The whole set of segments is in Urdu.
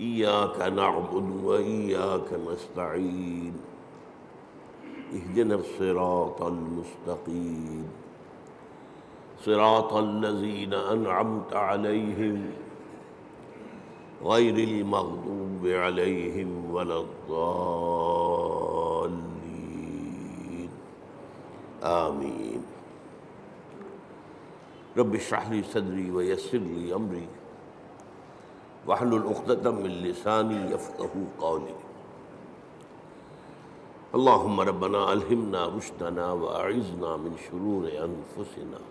إياك نعبد وإياك نستعين اهدنا الصراط المستقيم صراط الذين أنعمت عليهم غير المغضوب عليهم ولا الضالين آمين رب اشرح لي صدري ويسر لي أمري واحلل عقدة من لساني يفقهوا قولي اللهم ربنا ألهمنا رشدنا وأعذنا من شرور أنفسنا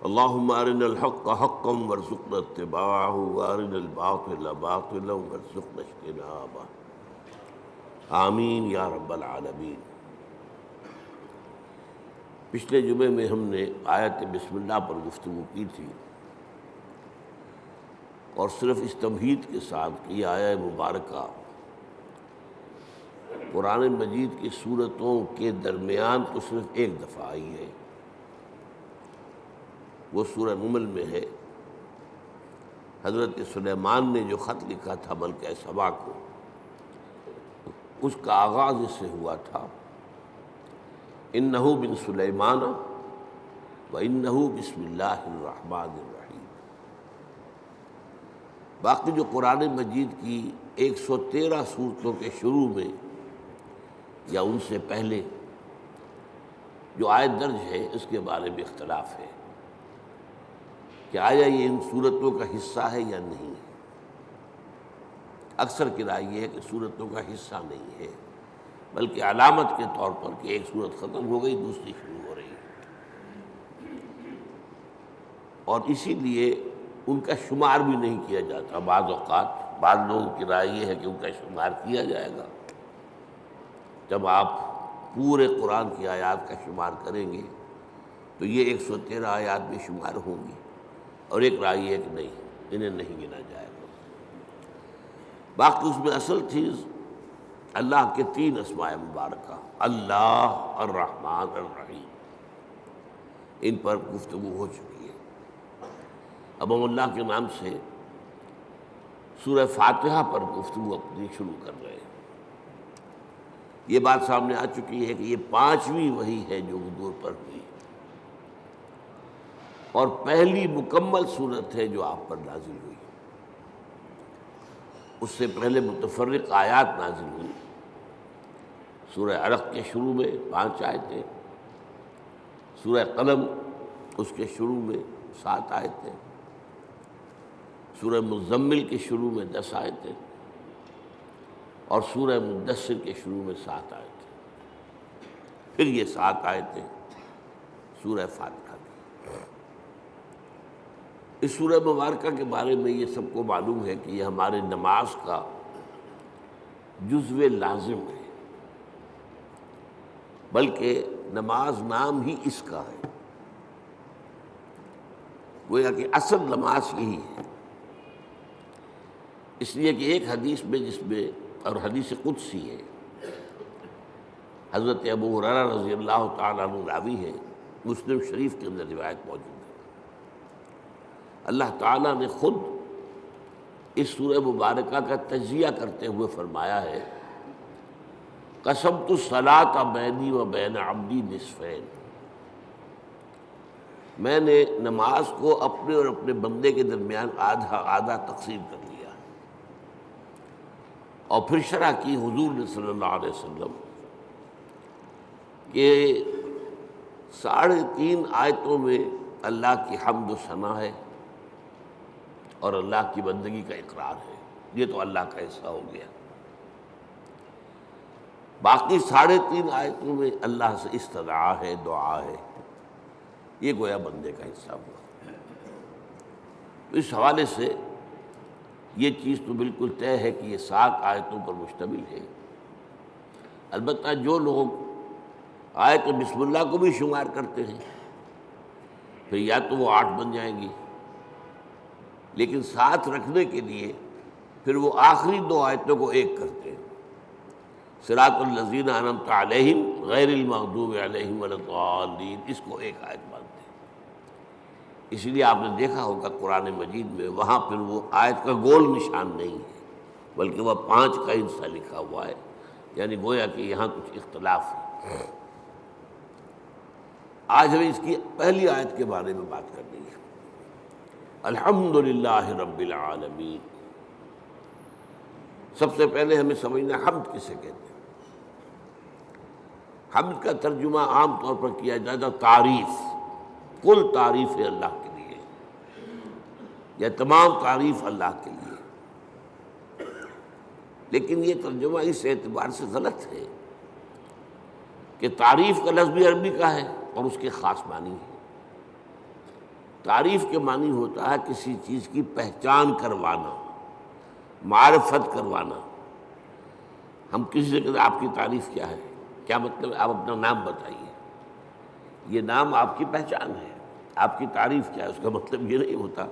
اللهم أرنا الحق حقا وارزقنا اتباعه وأرنا الباطل باطلا وارزقنا اجتنابه آمین یا رب العالمین۔ پچھلے جمعے میں ہم نے آیت بسم اللہ پر گفتگو کی تھی اور صرف اس تمہید کے ساتھ کہ یہ آیہ مبارکہ قرآن مجید کی سورتوں کے درمیان تو صرف ایک دفعہ آئی ہے، وہ سورہ نمل میں ہے۔ حضرت سلیمان نے جو خط لکھا تھا ملکہ سبا کو، اس کا آغاز اس سے ہوا تھا اِنَّهُ مِن سُلَيْمَانَ وَإِنَّهُ بِسْمِ اللَّهِ الرَّحْمَنِ الرَّحِيمِ۔ باقی جو قرآن مجید کی 113 سورتوں کے شروع میں یا ان سے پہلے جو آیت درج ہے اس کے بارے میں اختلاف ہے کہ آیا یہ ان سورتوں کا حصہ ہے یا نہیں ہے۔ اکثر کی رائے یہ ہے کہ سورتوں کا حصہ نہیں ہے، بلکہ علامت کے طور پر کہ ایک سورت ختم ہو گئی دوسری شروع ہو رہی ہے، اور اسی لیے ان کا شمار بھی نہیں کیا جاتا۔ بعض اوقات بعض لوگوں کی رائے یہ ہے کہ ان کا شمار کیا جائے گا، جب آپ پورے قرآن کی آیات کا شمار کریں گے تو یہ 113 آیات بھی شمار ہوں گی، اور ایک رائے ہے کہ نہیں، انہیں نہیں گنا جائے گا۔ باقی اس میں اصل چیز اللہ کے 3 اسماء مبارکہ، اللہ، الرحمن، الرحیم، ان پر گفتگو ہو چکی ہے۔ اب ہم اللہ کے نام سے سورہ فاتحہ پر گفتگو اپنی شروع کر رہے ہیں۔ یہ بات سامنے آ چکی ہے کہ یہ 5ویں وحی ہے جو حضور پر ہوئی، اور پہلی مکمل صورت ہے جو آپ پر نازل ہوئی۔ اس سے پہلے متفرق آیات نازل ہوئی۔ سورہ علق کے شروع میں 5 آیتیں، سورہ قلم اس کے شروع میں 7 آیتیں، سورہ مزمل کے شروع میں 10 آیتیں، اور سورہ مدثر کے شروع میں 7 آیتیں، پھر یہ 7 آیتیں سورہ فاتحہ کی۔ اس سورہ مبارکہ کے بارے میں یہ سب کو معلوم ہے کہ یہ ہمارے نماز کا جزو لازم ہے، بلکہ نماز نام ہی اس کا ہے، گویا کہ اصل نماز یہی ہے۔ اس لیے کہ ایک حدیث میں جس میں، اور حدیث قدسی ہے، حضرت ابو ہریرہ رضی اللہ تعالیٰ عنہ راوی ہے، مسلم شریف کے اندر روایت موجود ہے، اللہ تعالیٰ نے خود اس سورہ مبارکہ کا تجزیہ کرتے ہوئے فرمایا ہے، قسمت الصلاۃ بینی و بین عبدی نصفین، میں نے نماز کو اپنے اور اپنے بندے کے درمیان آدھا آدھا تقسیم کر لیا۔ اور پھر شرح کی حضور نے صلی اللہ علیہ وسلم کہ 3.5 آیتوں میں اللہ کی حمد و ثنا ہے اور اللہ کی بندگی کا اقرار ہے، یہ تو اللہ کا حصہ ہو گیا۔ باقی 3.5 آیتوں میں اللہ سے استدعا ہے، دعا ہے، یہ گویا بندے کا حصہ ہوا۔ تو اس حوالے سے یہ چیز تو بالکل طے ہے کہ یہ 7 آیتوں پر مشتمل ہے۔ البتہ جو لوگ آیت بسم اللہ کو بھی شمار کرتے ہیں پھر یا تو وہ 8 بن جائیں گی، لیکن ساتھ رکھنے کے لیے پھر وہ آخری 2 آیتوں کو ایک کرتے ہیں، صراط الذین انعمت علیہم غیر المغضوب علیہم ولا الضالین، اس کو ایک آیت مانتے ہیں۔ اسی لیے آپ نے دیکھا ہوگا قرآن مجید میں وہاں پھر وہ آیت کا گول نشان نہیں ہے بلکہ وہ 5 کا حصہ لکھا ہوا ہے، یعنی گویا کہ یہاں کچھ اختلاف ہے۔ آج ہمیں اس کی پہلی آیت کے بارے میں بات کرنی ہے۔ الحمدللہ رب العالمین۔ سب سے پہلے ہمیں سمجھنا حمد کسے کہتے ہیں۔ حمد کا ترجمہ عام طور پر کیا جاتا ہے تعریف، کل تعریف ہے اللہ کے لیے، یا تمام تعریف اللہ کے لیے۔ لیکن یہ ترجمہ اس اعتبار سے غلط ہے کہ تعریف کا لفظ بھی عربی کا ہے اور اس کے خاص معنی ہے۔ تعریف کے معنی ہوتا ہے کسی چیز کی پہچان کروانا، معرفت کروانا۔ ہم کسی سے کہتے ہیں آپ کی تعریف کیا ہے، کیا مطلب ہے؟ آپ اپنا نام بتائیے، یہ نام آپ کی پہچان ہے۔ آپ کی تعریف کیا ہے، اس کا مطلب یہ نہیں ہوتا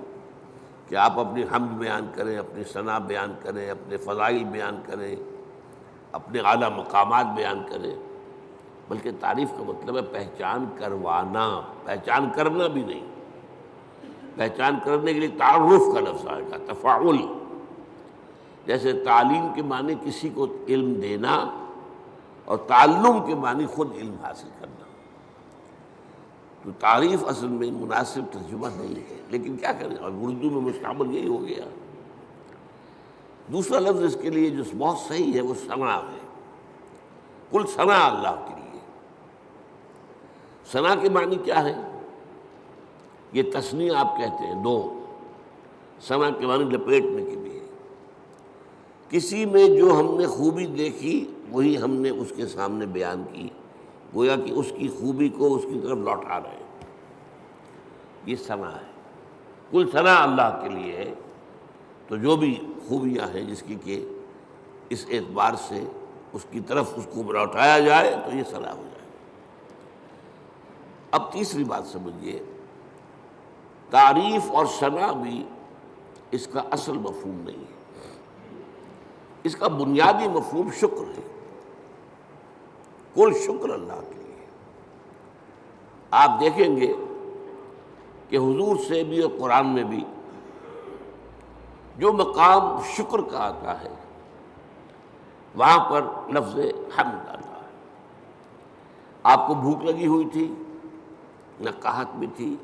کہ آپ اپنی حمد بیان کریں، اپنی ثنا بیان کریں، اپنے فضائل بیان کریں، اپنے اعلیٰ مقامات بیان کریں، بلکہ تعریف کا مطلب ہے پہچان کروانا، پہچان کرنا بھی نہیں۔ پہچان کرنے کے لیے تعارف کا لفظ آئے گا، تفاعل۔ جیسے تعلیم کے معنی کسی کو علم دینا اور تعلم کے معنی خود علم حاصل کرنا۔ تو تعریف اصل میں مناسب ترجمہ نہیں ہے، لیکن کیا کریں، اور اردو میں مستعمل یہی ہو گیا۔ دوسرا لفظ اس کے لیے جو بہت صحیح ہے وہ ثنا ہے، کل ثنا اللہ کے لیے۔ ثنا کے معنی کیا ہے؟ یہ تثنیہ آپ کہتے ہیں، 2۔ ثنا کے معنی لپیٹنے کے لیے، کسی میں جو ہم نے خوبی دیکھی وہی ہم نے اس کے سامنے بیان کی، گویا کہ اس کی خوبی کو اس کی طرف لوٹا رہے ہیں، یہ ثنا ہے۔ کل ثنا اللہ کے لیے ہے، تو جو بھی خوبیاں ہیں جس کی کہ اس اعتبار سے اس کی طرف اس کو لوٹایا جائے تو یہ ثنا ہو جائے۔ اب تیسری بات سمجھیے، تعریف اور ثنا بھی اس کا اصل مفہوم نہیں ہے، اس کا بنیادی مفہوم شکر ہے۔ کل شکر اللہ کے لیے۔ آپ دیکھیں گے کہ حضور سے بھی اور قرآن میں بھی جو مقام شکر کا آتا ہے وہاں پر لفظ حمد آتا ہے۔ آپ کو بھوک لگی ہوئی تھی، نہ قحط بھی تھی،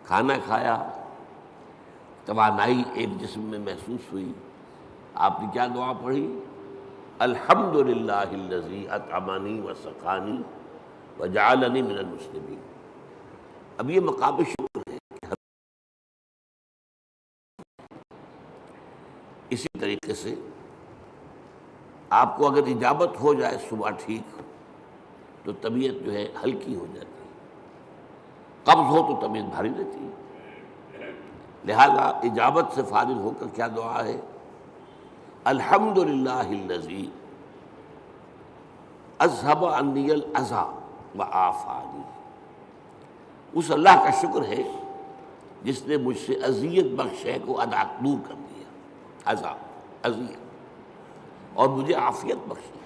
کھانا کھایا، توانائی ایک جسم میں محسوس ہوئی، آپ نے کیا دعا پڑھی؟ الحمدللہ الذی اطعمنی وسقانی وجعلنی من المسلمین۔ اب یہ مقام شکر ہے۔ اسی طریقے سے آپ کو اگر اجابت ہو جائے صبح ٹھیک تو طبیعت جو ہے ہلکی ہو جاتی ہے، قبض ہو تو طبیعت بھاری رہتی ہے۔ لہذا اجابت سے فارغ ہو کر کیا دعا ہے؟ الحمدللہ الذی اذھب عنی الاذی وعافانی۔ اس اللہ کا شکر ہے جس نے مجھ سے اذیت بخش ہے کو دور کر دیا، اذیت، اور مجھے عافیت بخشی۔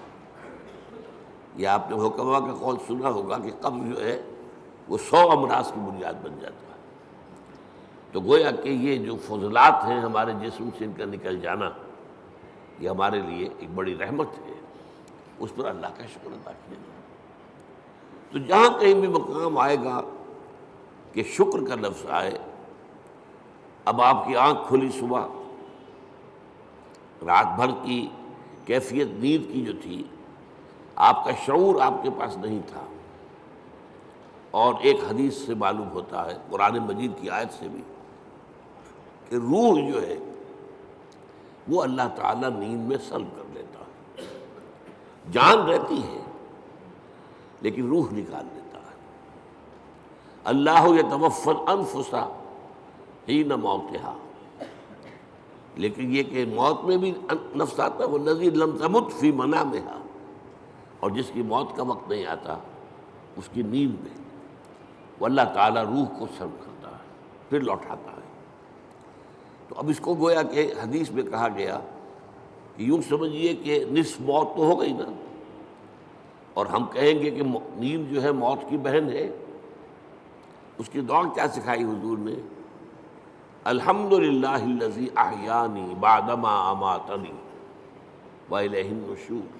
یہ آپ نے حکما کا قول سنا ہوگا کہ قبض جو ہے وہ 100 امراض کی بنیاد بن جاتا ہے۔ تو گویا کہ یہ جو فضلات ہیں ہمارے جسم سے ان کا نکل جانا، یہ ہمارے لیے ایک بڑی رحمت ہے، اس پر اللہ کا شکر ادا کیا جائے۔ تو جہاں کہیں بھی مقام آئے گا کہ شکر کا لفظ آئے، اب آپ کی آنکھ کھلی صبح، رات بھر کی کیفیت نیند کی جو تھی، آپ کا شعور آپ کے پاس نہیں تھا، اور ایک حدیث سے معلوم ہوتا ہے، قرآن مجید کی آیت سے بھی، کہ روح جو ہے وہ اللہ تعالیٰ نیند میں سلب کر لیتا ہے۔ جان رہتی ہے لیکن روح نکال لیتا ہے۔ اللہ یتوفی الانفس حین موتہا، لیکن یہ کہ موت میں بھی نفس آتا ہے، والذی لم تمت فی منامہا، اور جس کی موت کا وقت نہیں آتا اس کی نیند میں وہ اللہ تعالیٰ روح کو سلب کرتا ہے، پھر لوٹاتا ہے۔ تو اب اس کو گویا کہ حدیث میں کہا گیا کہ یوں سمجھیے کہ نصف موت تو ہو گئی نا، اور ہم کہیں گے کہ نیند جو ہے موت کی بہن ہے، اس کی دعا کیا سکھائی حضور نے؟ الحمدللہ الذی احیانی بعدما اماتنی والیہ النشور۔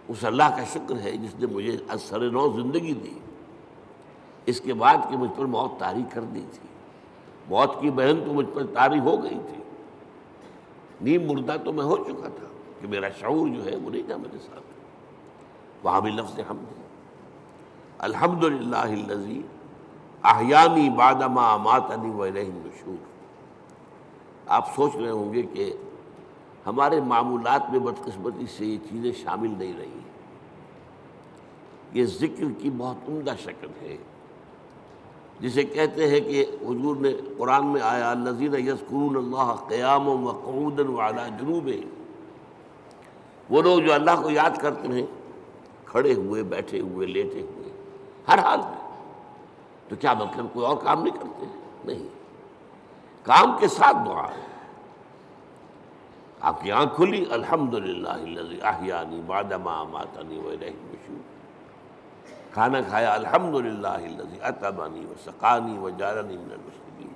اس اللہ کا شکر ہے جس نے مجھے از سر نو زندگی دی، اس کے بعد کہ مجھ پر موت طاری کر دی تھی۔ موت کی بہن تو مجھ پر طاری ہو گئی تھی، نیم مردہ تو میں ہو چکا تھا کہ میرا شعور جو ہے وہ نہیں تھا میرے ساتھ۔ وہاں بھی لفظ حمد ہے، الحمدللہ الذی احیانی بعدما اماتنی والیہ النشور۔ آپ سوچ رہے ہوں گے کہ ہمارے معمولات میں بدقسمتی سے یہ چیزیں شامل نہیں رہی۔ یہ ذکر کی بہت عمدہ شکل ہے، جسے کہتے ہیں کہ حضور نے قرآن میں آیا الذین یذکرون اللہ قیاما وقعودا وعلی جنوبہم، وہ لوگ جو اللہ کو یاد کرتے ہیں کھڑے ہوئے، بیٹھے ہوئے، لیٹے ہوئے، ہر حال میں۔ تو کیا مطلب کوئی اور کام نہیں کرتے؟ نہیں، کام کے ساتھ دعا ہے۔ آپ کی آنکھ کھلی، الحمدللہ الذی احیانی بعدما اماتنی والیہ النشور۔ کھانا کھایا، الحمدللہ الذی اطعمنی وسقانی وجعلنی من المسلمین۔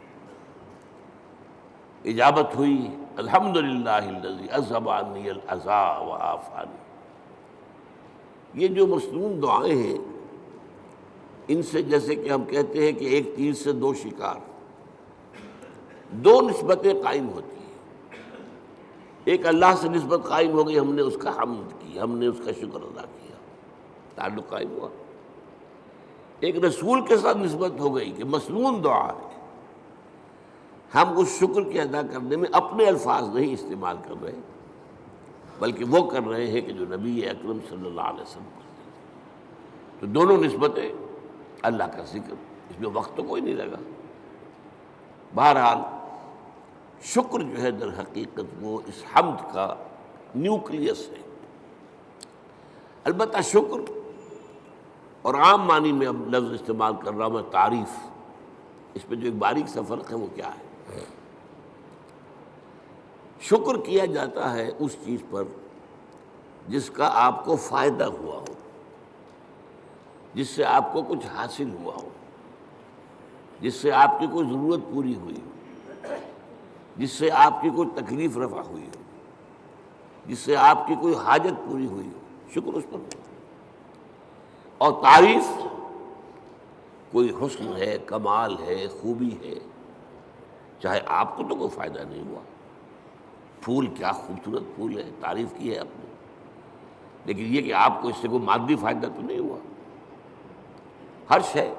اجابت ہوئی، الحمدللہ الذی اذھب عنی الاذی وعافانی۔ یہ جو مصنون دعائیں ہیں، ان سے جیسے کہ ہم کہتے ہیں کہ ایک تیر سے دو شکار، دو نسبتیں قائم ہوتی ہیں۔ ایک اللہ سے نسبت قائم ہو گئی، ہم نے اس کا حمد کی، ہم نے اس کا شکر ادا کیا، تعلق قائم ہوا۔ ایک رسول کے ساتھ نسبت ہو گئی کہ مصنون دعا ہے، ہم اس شکر کے ادا کرنے میں اپنے الفاظ نہیں استعمال کر رہے، بلکہ وہ کر رہے ہیں کہ جو نبی اکرم صلی اللہ علیہ وسلم کرتے ہیں۔ تو دونوں نسبتیں، اللہ کا ذکر، اس میں وقت تو کوئی نہیں لگا۔ بہرحال شکر جو ہے در حقیقت وہ اس حمد کا نیوکلیس ہے۔ البتہ شکر، اور عام معنی میں اب لفظ استعمال کر رہا ہوں میں تعریف، اس میں جو ایک باریک سا فرق ہے وہ کیا ہے؟ شکر کیا جاتا ہے اس چیز پر جس کا آپ کو فائدہ ہوا ہو، جس سے آپ کو کچھ حاصل ہوا ہو، جس سے آپ کی کوئی ضرورت پوری ہوئی ہو، جس سے آپ کی کوئی تکلیف رفع ہوئی ہو، جس سے آپ کی کوئی حاجت پوری ہوئی ہو، شکر اس پر ہو۔ اور تعریف کوئی حسن ہے، کمال ہے، خوبی ہے، چاہے آپ کو تو کوئی فائدہ نہیں ہوا، پھول کیا خوبصورت پھول ہے، تعریف کی ہے آپ نے، لیکن یہ کہ آپ کو اس سے کوئی مادی فائدہ تو نہیں ہوا۔ ہر شے،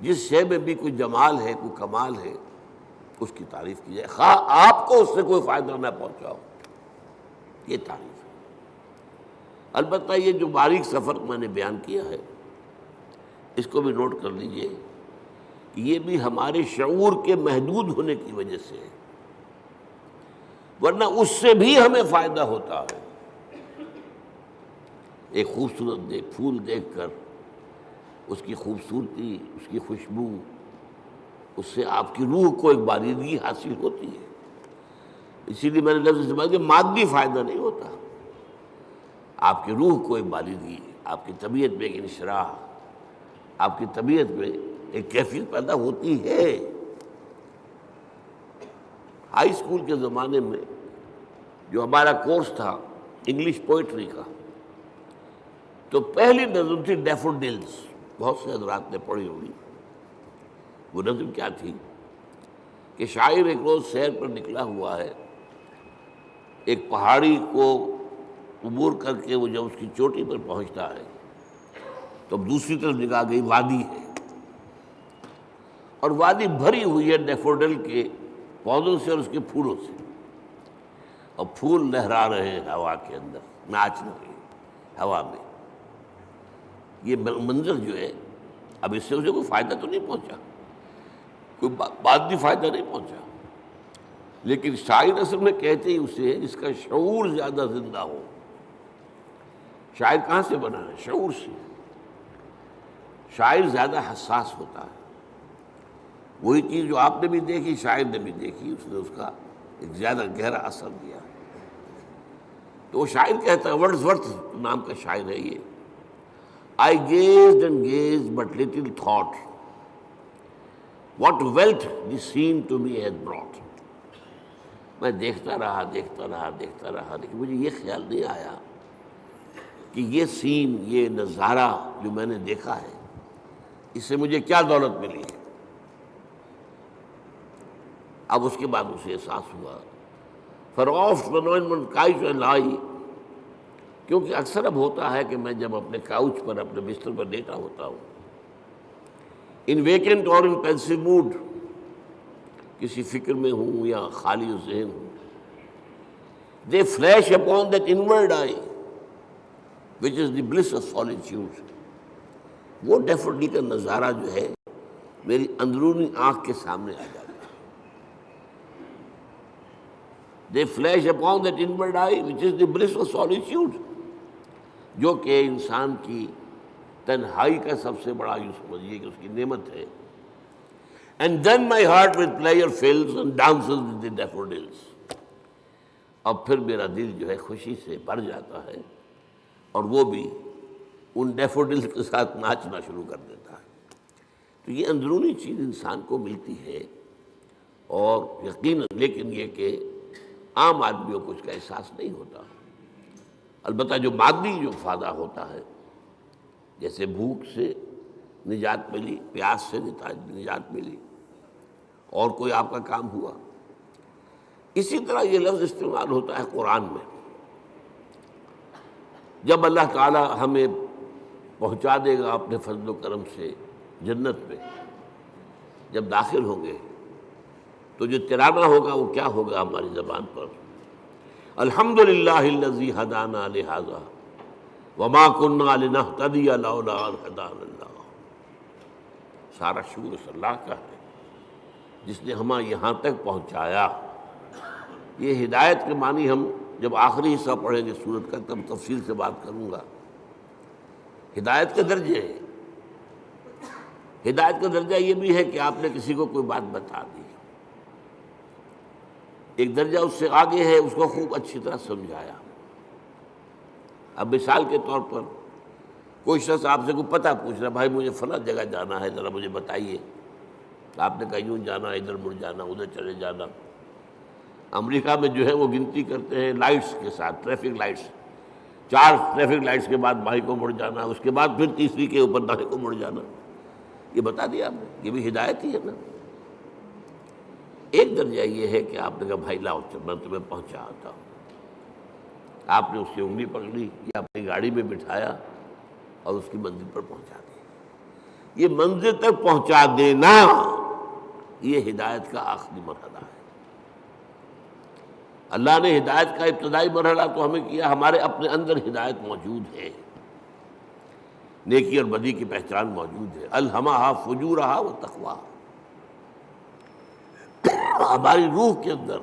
جس شے میں بھی کوئی جمال ہے، کوئی کمال ہے، اس کی تعریف کی جائے، خواہ آپ کو اس سے کوئی فائدہ نہ پہنچا ہو، یہ تعریف ہے۔ البتہ یہ جو باریک سا فرق میں نے بیان کیا ہے، اس کو بھی نوٹ کر لیجئے کہ یہ بھی ہمارے شعور کے محدود ہونے کی وجہ سے ہے، ورنہ اس سے بھی ہمیں فائدہ ہوتا ہے۔ ایک خوبصورت پھول دیکھ کر اس کی خوبصورتی، اس کی خوشبو، اس سے آپ کی روح کو ایک باریدگی حاصل ہوتی ہے۔ اسی لیے میں نے لفظ استعمال کیا، مادی فائدہ نہیں ہوتا، آپ کی روح کو ایک باریدگی، آپ کی طبیعت میں ایک انشراح، آپ کی طبیعت میں ایک کیفیت پیدا ہوتی ہے۔ ہائی اسکول کے زمانے میں جو ہمارا کورس تھا انگلش پوئٹری کا، تو پہلی نظم تھی ڈیفوڈلز، بہت سے حضرات نے پڑھی ہوگی۔ وہ نظم کیا تھی کہ شاعر ایک روز سیر پر نکلا ہوا ہے، ایک پہاڑی کو عبور کر کے وہ جب اس کی چوٹی پر پہنچتا ہے تو اب دوسری طرف نگاہ گئی، وادی ہے، اور وادی بھری ہوئی ہے ڈیفوڈل کے پودوں سے اور اس کے پھولوں سے، اور پھول لہرا رہے ہیں ہوا کے اندر، ناچ رہے ہیں ہوا میں۔ یہ منظر جو ہے، اب اس سے اسے کوئی فائدہ تو نہیں پہنچا، کوئی مادی فائدہ نہیں پہنچا، لیکن شاعر اصل میں کہتے ہی اسے جس کا شعور زیادہ زندہ ہو۔ شاعر کہاں سے بنا ہے؟ شعور سے۔ شاعر زیادہ حساس ہوتا ہے، وہی چیز جو آپ نے بھی دیکھی، شاعر نے بھی دیکھی، اس نے اس کا ایک زیادہ گہرا اثر دیا۔ تو وہ شاعر کہتا ہے، ورڈزورتھ نام کا شاعر ہے یہ، I gazed and gazed, but little thought what wealth the scene to me has brought. میں دیکھتا رہا دیکھتا رہا دیکھتا رہا، لیکن مجھے یہ خیال نہیں آیا کہ یہ سین، یہ نظارہ جو میں نے دیکھا ہے، اس سے مجھے کیا دولت ملی ہے۔ اب اس کے بعد اسے احساس ہوا فراف من کاؤچ لائی، کیونکہ اکثر اب ہوتا ہے کہ میں جب اپنے کاؤچ پر، اپنے بستر پر لیٹا ہوتا ہوں، ان ویکنٹ اور ان پینسو موڈ، کسی فکر میں ہوں یا خالی ذہن ہوں، they flash upon that inward eye which is the bliss of solitude, وہ ڈیفوڈی کا نظارہ جو ہے میری اندرونی آنکھ کے سامنے آ جاتا ہے۔ They flash upon that inward eye which is the bliss of solitude, جو کہ انسان کی تنہائی کا سب سے بڑا، یوں سمجھیے کہ اس کی نعمت ہے۔ And then my heart with pleasure fills and dances with the daffodils، اب پھر میرا دل جو ہے خوشی سے بھر جاتا ہے، اور وہ بھی ان ڈیفوڈلز کے ساتھ ناچنا شروع کر دیتا ہے۔ تو یہ اندرونی چیز انسان کو ملتی ہے، اور یقیناً لیکن یہ کہ عام آدمیوں کو اس کا احساس نہیں ہوتا۔ البتہ جو مادی جو فائدہ ہوتا ہے، جیسے بھوک سے نجات ملی، پیاس سے نجات ملی، اور کوئی آپ کا کام ہوا، اسی طرح یہ لفظ استعمال ہوتا ہے قرآن میں۔ جب اللہ تعالی ہمیں پہنچا دے گا اپنے فضل و کرم سے جنت میں، جب داخل ہوں گے، تو جو ترانہ ہوگا وہ کیا ہوگا ہماری زبان پر؟ الحمدللہ الذی ہدانا لہذا وما كنا لنہتدی لولا ان ہدانا اللہ۔ سارا شکر اس اللہ کا ہے جس نے ہمیں یہاں تک پہنچایا۔ یہ ہدایت کے معنی ہم جب آخری حصہ پڑھیں گے سورت کا تب تفصیل سے بات کروں گا۔ ہدایت کے درجے ہیں، ہدایت کا درجہ یہ بھی ہے کہ آپ نے کسی کو کوئی بات بتا دی، ایک درجہ اس سے آگے ہے اس کو خوب اچھی طرح سمجھایا۔ اب مثال کے طور پر کوئی شخص آپ سے کوئی پتہ پوچھ رہا، بھائی مجھے فلاں جگہ جانا ہے، ذرا مجھے بتائیے۔ آپ نے کہا یوں جانا، ادھر مڑ جانا، ادھر چلے جانا۔ امریکہ میں جو ہے وہ گنتی کرتے ہیں لائٹس کے ساتھ، ٹریفک لائٹس، 4 ٹریفک لائٹس کے بعد بھائی کو مڑ جانا، اس کے بعد پھر تیسری کے اوپر دائیں کو مڑ جانا۔ یہ بتا دیا آپ نے، یہ بھی ہدایت ہی ہے نا۔ ایک درجہ یہ ہے کہ آپ نے کہا بھائی لاؤ میں تمہیں پہنچا آتا ہوں، آپ نے اس کی انگلی پکڑی یا اپنی گاڑی میں بٹھایا اور اس کی منزل پر پہنچا دی۔ یہ منزل تک پہنچا دینا، یہ ہدایت کا آخری مرحلہ ہے۔ اللہ نے ہدایت کا ابتدائی مرحلہ تو ہمیں کیا، ہمارے اپنے اندر ہدایت موجود ہے، نیکی اور بدی کی پہچان موجود ہے۔ الہمہا فجورہا و تقواہا، ہماری روح کے اندر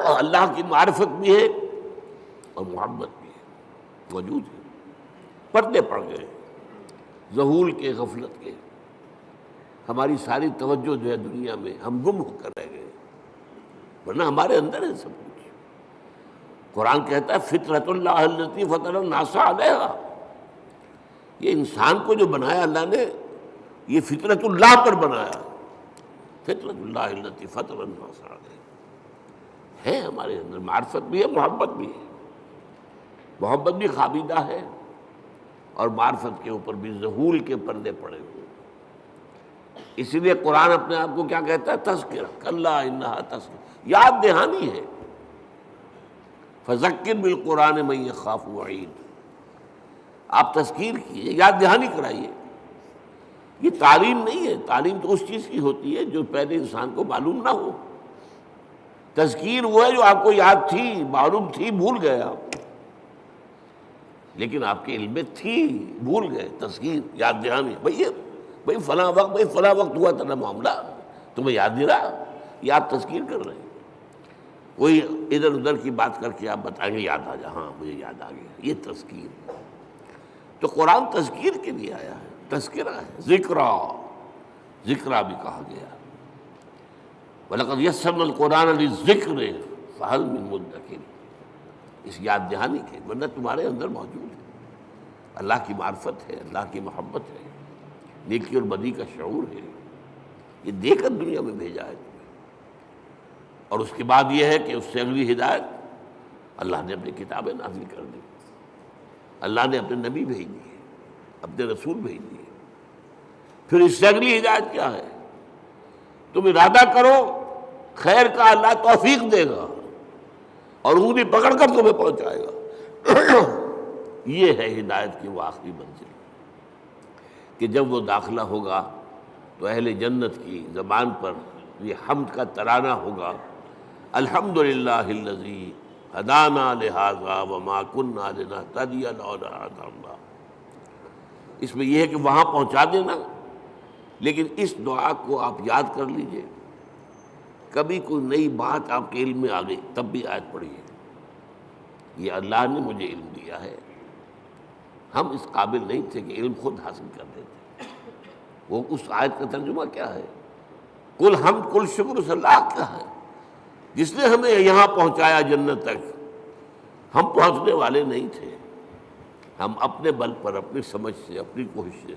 اللہ کی معرفت بھی ہے اور محبت بھی ہے، موجود ہے۔ پردے پڑ گئے ذہول کے، غفلت کے، ہماری ساری توجہ جو ہے دنیا میں، ہم گم ہو کر رہ گئے، ورنہ ہمارے اندر ہے سب کچھ۔ قرآن کہتا ہے فطرت اللہ التی فطر الناس علیہا، یہ انسان کو جو بنایا اللہ نے، یہ فطرت اللہ پر بنایا، فطرت اللہ التی فطر الناس علیہا ہے۔ ہمارے اندر معرفت بھی ہے، محبت بھی ہے، محبت بھی خوابیدہ ہے، اور معرفت کے اوپر بھی ذہول کے پردے پڑے ہوئے۔ اسی لیے قرآن اپنے آپ کو کیا کہتا ہے؟ تذکرہ، کلا انہا تذکرہ، یاد دہانی ہے۔ فذکر بالقرآن من یخاف وعید، آپ تذکیر کیے، یاد دہانی کرائیے۔ یہ تعلیم نہیں ہے، تعلیم تو اس چیز کی ہوتی ہے جو پہلے انسان کو معلوم نہ ہو۔ تذکیر وہ ہے جو آپ کو یاد تھی، معلوم تھی، بھول گئے آپ، لیکن آپ کے علم میں تھی، بھول گئے۔ تذکیر، یاد دہانی، بھئی فلاں وقت، بھئی فلاں وقت ہوا تھا معاملہ، تمہیں یاد نہیں رہا، یہ آپ تذکیر کر رہے ہیں۔ کوئی ادھر ادھر کی بات کر کے آپ بتائیں گے یاد آ جا، ہاں مجھے یاد آ گیا، یہ تذکیر۔ تو قرآن تذکیر کے لیے آیا ہے، تذکرہ ہے، ذکرہ، ذکرہ بھی کہا گیا۔ وَلَقَدْ يَسَّرْنَا الْقُرْآنَ لِلذِّكْرِ فَهَلْ مِن مُدَّكِرٍ، اس یاد دہانی کے، ورنہ تمہارے اندر موجود ہے۔ اللہ کی معرفت ہے، اللہ کی محبت ہے، نیکی اور بدی کا شعور ہے، یہ دے کر دنیا میں بھیجا ہے تمہیں۔ اور اس کے بعد یہ ہے کہ اس سے اگلی ہدایت اللہ نے اپنی کتابیں نازل کر دی، اللہ نے اپنے نبی بھیج دیے، اپنے رسول بھیج دیے۔ پھر اس سے اگلی ہدایت کیا ہے؟ تم ارادہ کرو خیر کا، اللہ توفیق دے گا اور انگلی پکڑ کر تمہیں پہنچائے گا۔ یہ ہے ہدایت کی وہ آخری منزل کہ جب وہ داخلہ ہوگا تو اہل جنت کی زبان پر یہ حمد کا ترانہ ہوگا، الحمدللہ الذی ہدانا لہذا وما کنا لنہتدی لولا ان ہدانا اللہ۔ اس میں یہ ہے کہ وہاں پہنچا دینا، لیکن اس دعا کو آپ یاد کر لیجئے، کبھی کوئی نئی بات آپ کے علم میں آ گئی تب بھی آیت پڑھیے، یہ اللہ نے مجھے علم دیا ہے، ہم اس قابل نہیں تھے کہ علم خود حاصل کر دیتے۔ وہ اس آیت کا ترجمہ کیا ہے؟ کل حمد کل شکر اس اللہ کا ہے جس نے ہمیں یہاں پہنچایا جنت تک، ہم پہنچنے والے نہیں تھے، ہم اپنے بل پر، اپنی سمجھ سے، اپنی کوشش سے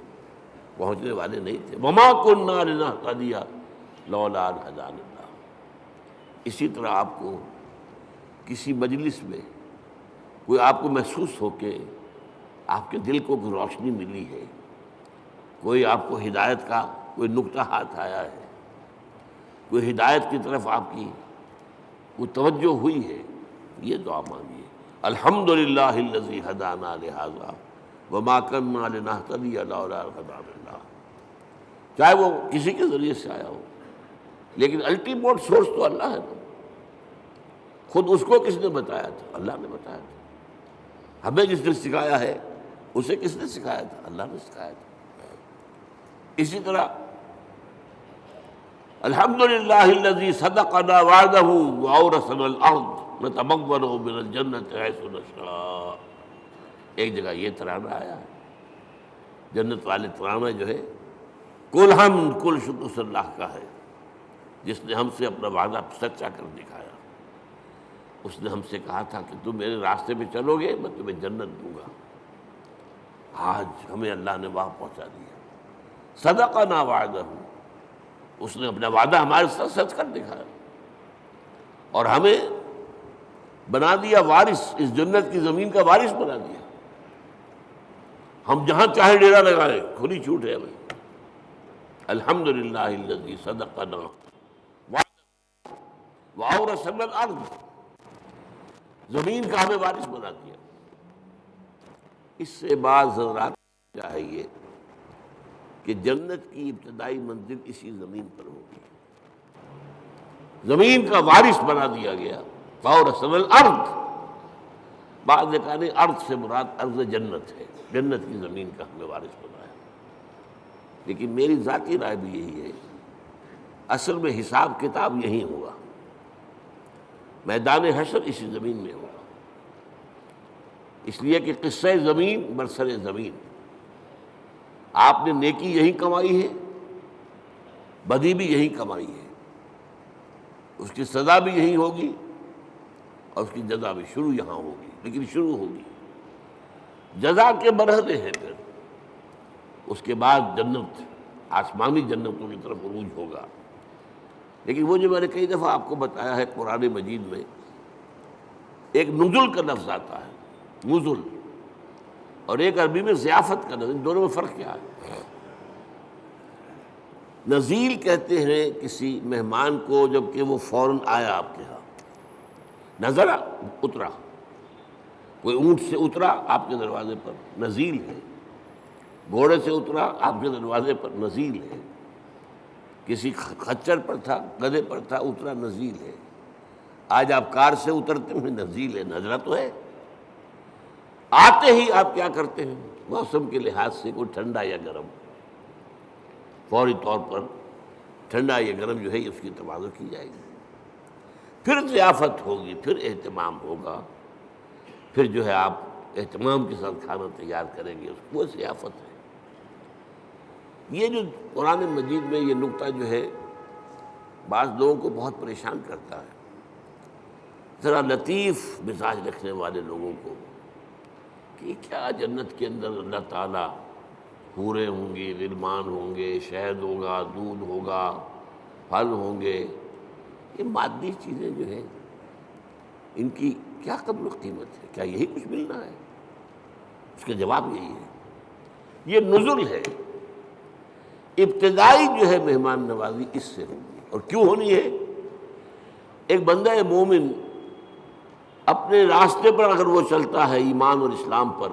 پہنچنے والے نہیں تھے۔ وما كنا لنهتدي لولا ان هدانا اللہ۔ اسی طرح آپ کو کسی مجلس میں کوئی آپ کو محسوس ہو کہ آپ کے دل کو کوئی روشنی ملی ہے، کوئی آپ کو ہدایت کا کوئی نقطہ ہاتھ آیا ہے، کوئی ہدایت کی طرف آپ کی کوئی توجہ ہوئی ہے، یہ دعا مانگیے، الحمدللہ الذی ہدانا لہذا وما کنا لنہتدی لولا ان ہدانا اللہ۔ چاہے وہ کسی کے ذریعے سے آیا ہو، لیکن الٹیمیٹ سورس تو اللہ ہے نا۔ خود اس کو کس نے بتایا تھا؟ اللہ نے بتایا تھا۔ ہمیں جس نے سکھایا ہے اسے کس نے سکھایا تھا؟ اللہ نے سکھایا تھا۔ اسی طرح الحمدللہ الذی صدقنا وعدہ واورثنا الارض نتبوأ من الجنۃ حیث نشاء۔ ایک جگہ یہ ترانہ آیا ہے، جنت والے ترانہ جو ہے کل حمد کل شکر اس اللہ کا ہے جس نے ہم سے اپنا وعدہ سچا کر دکھایا۔ اس نے ہم سے کہا تھا کہ تم میرے راستے پہ چلو گے میں تمہیں جنت دوں گا، آج ہمیں اللہ نے وہاں پہنچا دیا۔ صدقنا وعدہ، اس نے اپنا وعدہ ہمارے ساتھ سچ کر دکھایا اور ہمیں بنا دیا وارث، اس جنت کی زمین کا وارث بنا دیا۔ ہم جہاں چاہے ڈیرا لگائیں، کھلی چھوٹ ہے ہمیں۔ الحمدللہ الذی صدقنا وعدہ واورثنا الارض، زمین کا ہمیں وارث بنا دیا۔ اس سے بعض حضرات چاہیے کہ جنت کی ابتدائی منزل اسی زمین پر ہوگی، زمین کا وارث بنا دیا گیا۔ واورثنا الارض، بعض نے کہا نہیں، ارض سے مراد ارض جنت ہے، جنت کی زمین کا ہمیں وارث بنایا۔ لیکن میری ذاتی رائے بھی یہی ہے، اصل میں حساب کتاب یہی ہوگا، میدان حشر اسی زمین میں ہوگا، اس لیے کہ قصہ زمین برسر زمین، آپ نے نیکی یہی کمائی ہے، بدی بھی یہی کمائی ہے، اس کی سزا بھی یہی ہوگی اور اس کی جزا بھی شروع یہاں ہوگی، لیکن شروع ہوگی، جزا کے مرحلے ہیں، پھر اس کے بعد جنت، آسمانی جنتوں کی طرف عروج ہوگا۔ لیکن وہ جو میں نے کئی دفعہ آپ کو بتایا ہے، قرآن مجید میں ایک نزل کا لفظ آتا ہے، نزل، اور ایک عربی میں ضیافت کا لفظ، ان دونوں میں فرق کیا ہے؟ نزیل کہتے ہیں کسی مہمان کو جب کہ وہ فوراً آیا آپ کے ہاں، نزلہ اترا، کوئی اونٹ سے اترا آپ کے دروازے پر، نزیل ہے، گھوڑے سے اترا آپ کے دروازے پر، نزیل ہے، کسی خچر پر تھا، گدھے پر تھا، اترا، نزیل ہے۔ آج آپ کار سے اترتے ہیں، نزیل ہے، نزلہ تو ہے۔ آتے ہی آپ کیا کرتے ہیں؟ موسم کے لحاظ سے کوئی ٹھنڈا یا گرم، فوری طور پر ٹھنڈا یا گرم جو ہے اس کی تبادل کی جائے گی، پھر ضیافت ہوگی، پھر اہتمام ہوگا، پھر جو ہے آپ اہتمام کے ساتھ کھانا تیار کریں گے، وہ ضیافت ہے۔ یہ جو قرآن مجید میں یہ نقطہ جو ہے بعض لوگوں کو بہت پریشان کرتا ہے، ذرا لطیف مزاج رکھنے والے لوگوں کو کہ کیا جنت کے اندر اللہ تعالیٰ حوریں ہوں گی، غلمان ہوں گے، شہد ہوگا، دودھ ہوگا، پھل ہوں گے، یہ مادی چیزیں جو ہیں ان کی کیا قدر و قیمت ہے؟ کیا یہی کچھ ملنا ہے؟ اس کا جواب یہی ہے، یہ نزل ہے، ابتدائی جو ہے مہمان نوازی اس سے ہوگی۔ اور کیوں ہونی ہے؟ ایک بندہ مومن اپنے راستے پر اگر وہ چلتا ہے ایمان اور اسلام پر،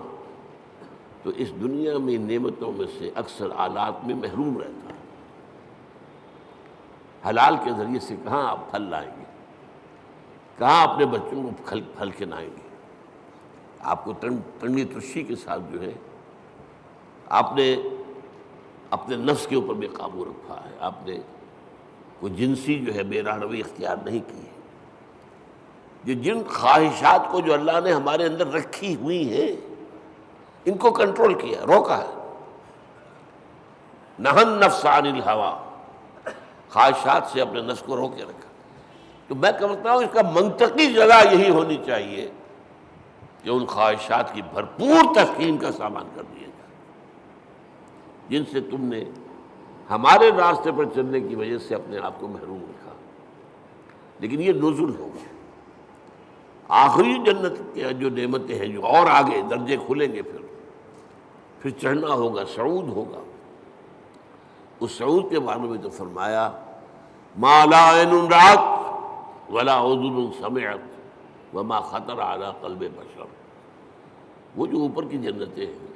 تو اس دنیا میں نعمتوں میں سے اکثر آلات میں محروم رہتا ہے۔ حلال کے ذریعے سے کہاں آپ پھل لائیں گے، کہاں اپنے بچوں کو پھل کھلائیں گے؟ آپ کو تنگی ترشی کے ساتھ جو ہے آپ نے اپنے نفس کے اوپر بھی قابو رکھا ہے، آپ نے کوئی جنسی جو ہے بے رحمی اختیار نہیں کی ہے۔ یہ جن خواہشات کو جو اللہ نے ہمارے اندر رکھی ہوئی ہیں ان کو کنٹرول کیا، روکا ہے۔ نہى النفس عن الهوى، خواہشات سے اپنے نفس کو روکے رکھا۔ تو میں کہتا ہوں اس کا منطقی جگہ یہی ہونی چاہیے کہ ان خواہشات کی بھرپور تسکین کا سامان کر دیا جائے جن سے تم نے ہمارے راستے پر چلنے کی وجہ سے اپنے آپ کو محروم رکھا۔ لیکن یہ نزل ہوگا، آخری جنت کے جو نعمتیں ہیں جو اور آگے درجے کھلیں گے، پھر چڑھنا ہوگا، صعود ہوگا۔ اس صعود کے بارے میں تو فرمایا ما لا عین رأت ولا اذن سمعت وما خطر علی قلب بشر۔ وہ جو اوپر کی جنتیں ہیں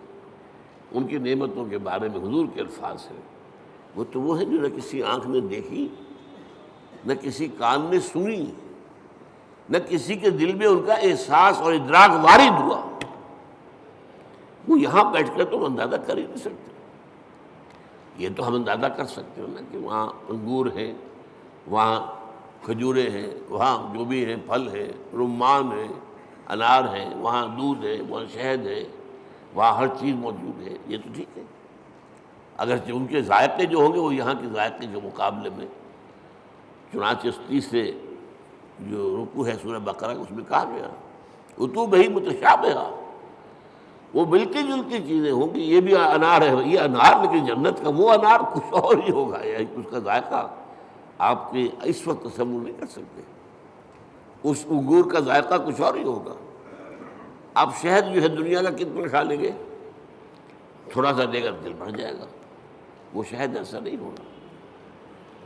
ان کی نعمتوں کے بارے میں حضور کے الفاظ ہیں، وہ ہیں جو نہ کسی آنکھ نے دیکھی، نہ کسی کان نے سنی، نہ کسی کے دل میں ان کا احساس اور ادراک وارد ہوا۔ وہ یہاں بیٹھ کر تو ہم اندازہ کر ہی نہیں سکتے۔ یہ تو ہم اندازہ کر سکتے ہیں نا کہ وہاں انگور ہیں، وہاں کھجوریں ہیں، وہاں جو بھی ہیں پھل ہیں، رمان ہیں، انار ہیں، وہاں دودھ ہے، وہاں شہد ہے، وہاں ہر چیز موجود ہے، یہ تو ٹھیک ہے۔ اگرچہ ان کے ذائقے جو ہوں گے وہ یہاں کے ذائقے کے مقابلے میں، چنانچہ 30 سے جو رکوع ہے سورہ بقرہ اس میں کہا گیا اتوبہ متشابہہ، وہ ملتی جلتی چیزیں ہوں گی۔ یہ بھی انار ہے، یہ انار، لیکن جنت کا وہ انار کچھ اور ہی ہوگا، یا اس کا ذائقہ آپ کے اس وقت تصور نہیں کر سکتے۔ اس انگور کا ذائقہ کچھ اور ہی ہوگا۔ آپ شہد جو ہے دنیا کا کتنا کھا لیں گے، تھوڑا سا دے کر دل بھر جائے گا۔ وہ شہد ایسا نہیں ہوگا،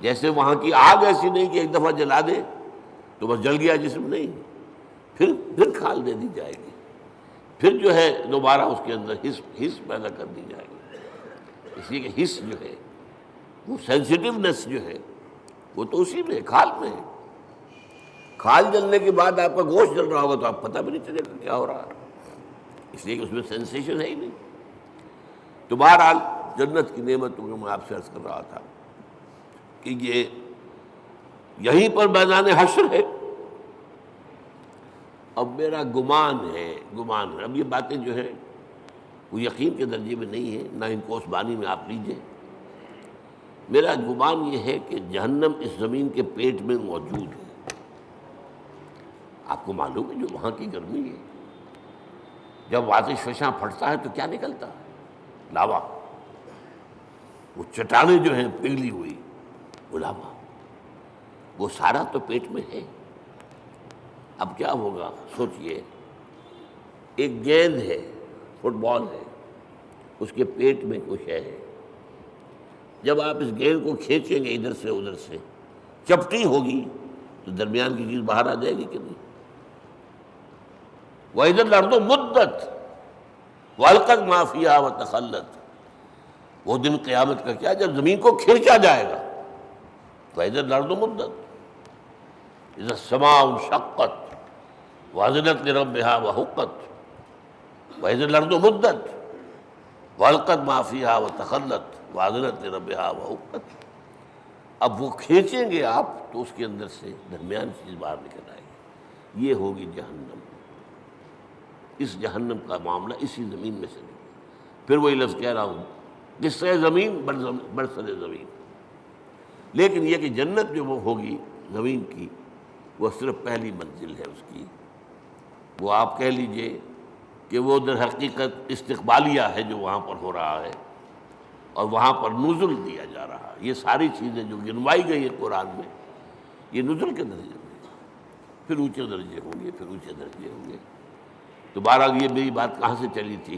جیسے وہاں کی آگ ایسی نہیں کہ ایک دفعہ جلا دے تو بس جل گیا جسم، نہیں، پھر کھال دے دی جائے گی، پھر جو ہے دوبارہ اس کے اندر حس پیدا کر دی جائے گی۔ اس لیے کہ حس جو ہے وہ سینسٹیونیس جو ہے وہ تو اسی میں، کھال میں ہے۔ کھال جلنے کے بعد آپ کا گوشت جل رہا ہوگا تو آپ پتہ بھی نہیں چلے گا کیا ہو رہا ہے، اس لیے کہ اس میں سینسیشن ہے ہی نہیں۔ تو بہرحال جنت کی نعمتوں کو میں آپ سے عرض کر رہا تھا کہ یہ یہیں پر میدان حشر ہے۔ اب میرا گمان ہے، اب یہ باتیں جو ہیں وہ یقین کے درجے میں نہیں ہے، نہ ان کو اس بانی میں آپ لیجئے۔ میرا گمان یہ ہے کہ جہنم اس زمین کے پیٹ میں موجود ہے۔ آپ کو معلوم ہے جو وہاں کی گرمی ہے، جب آتش فشاں پھٹتا ہے تو کیا نکلتا ہے؟ لاوا۔ وہ چٹانیں جو ہیں پگھلی ہوئی، وہ لاوا، وہ سارا تو پیٹ میں ہے۔ اب کیا ہوگا سوچئے، ایک گیند ہے، فٹ بال ہے، اس کے پیٹ میں کچھ ہے۔ جب آپ اس گیند کو کھینچیں گے ادھر سے ادھر سے، چپٹی ہوگی تو درمیان کی چیز باہر آ جائے گی کہ نہیں؟ وَإِذَا الْأَرْضُ مُدَّتْ وَأَلْقَتْ مَا فِيهَا وَتَخَلَّتْ۔ وہ دن قیامت کا کیا جب زمین کو کھینچا جائے گا۔ وَإِذَا الْأَرْضُ مُدَّتْ إِذَا السَّمَاءُ انشَقَّتْ وَأَذِنَتْ لِرَبِّهَا وَحُقَّتْ وَإِذَا الْأَرْضُ مُدَّتْ وَأَلْقَتْ مَا فِيهَا وَتَخَلَّتْ وَأَذِنَتْ لِرَبِّهَا وَحُقَّتْ۔ اب وہ کھینچیں گے آپ تو اس کے اندر سے درمیان چیز باہر نکل آئے گی، یہ ہوگی جہنم۔ اس جہنم کا معاملہ اسی زمین میں سے نہیں۔ پھر وہی لفظ کہہ رہا ہوں، قصہ زمین برسر زمین۔ لیکن یہ کہ جنت جو وہ ہوگی زمین کی، وہ صرف پہلی منزل ہے اس کی۔ وہ آپ کہہ لیجئے کہ وہ در حقیقت استقبالیہ ہے جو وہاں پر ہو رہا ہے، اور وہاں پر نزل دیا جا رہا ہے۔ یہ ساری چیزیں جو گنوائی گئی ہیں قرآن میں، یہ نزل کے درجے میں، پھر اونچے درجے ہوں گے، پھر اونچے درجے ہوں گے۔ تو بہرحال یہ میری بات کہاں سے چلی تھی؟